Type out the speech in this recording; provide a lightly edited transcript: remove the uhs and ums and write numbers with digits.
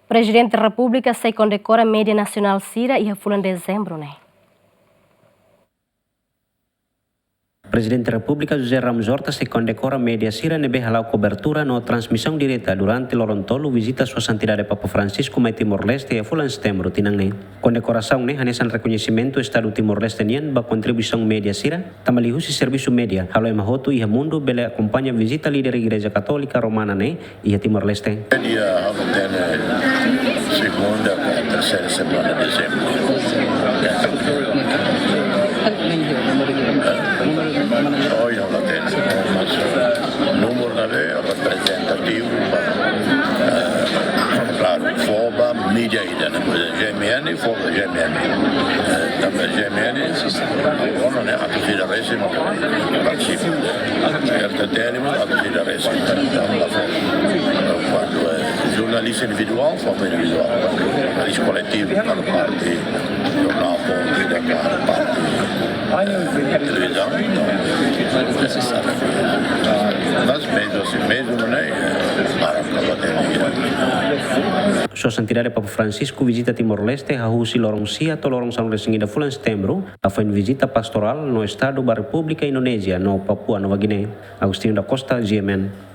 Presidente da República se condecora média nacional Sira e a fulan dezembro, né? Presidente da República José Ramos Horta se condecora média Sira nebe halau cobertura no transmissão direta durante Lorontolo visita sua santidade Papa Francisco mai Timor-Leste e fulan setembro tinang ne. Condecoração ne hanesan reconhecimento Estado Timor-Leste nian ba contribuição média Sira tamalihu si serviço média halo emahotu iha mundo bele acompanha visita líder Igreja Católica Romana ne iha Timor-Leste. Dia segunda a terceira semana de dezembro. Hoy no la tenemos, número representativo claro, FOBA, mídia ida, GMN, FOBA, GMN. Também GMN, agora né, a torcida récima participa. Certo termo, a torcida récima, quando é jornalista individual, FOBA individual. Quando jornalista coletivo, para parte jornal, ponte, da parte televisão, não necessário. Mas mesmo não é para a bateria. Sua santidade Papa Francisco visita Timor-Leste hahusi lorong sia atau lorong São Resingida fulan setembro foi visita pastoral no estado da República Indonésia no Papua Nova Guiné. Agostinho da Costa, GMN.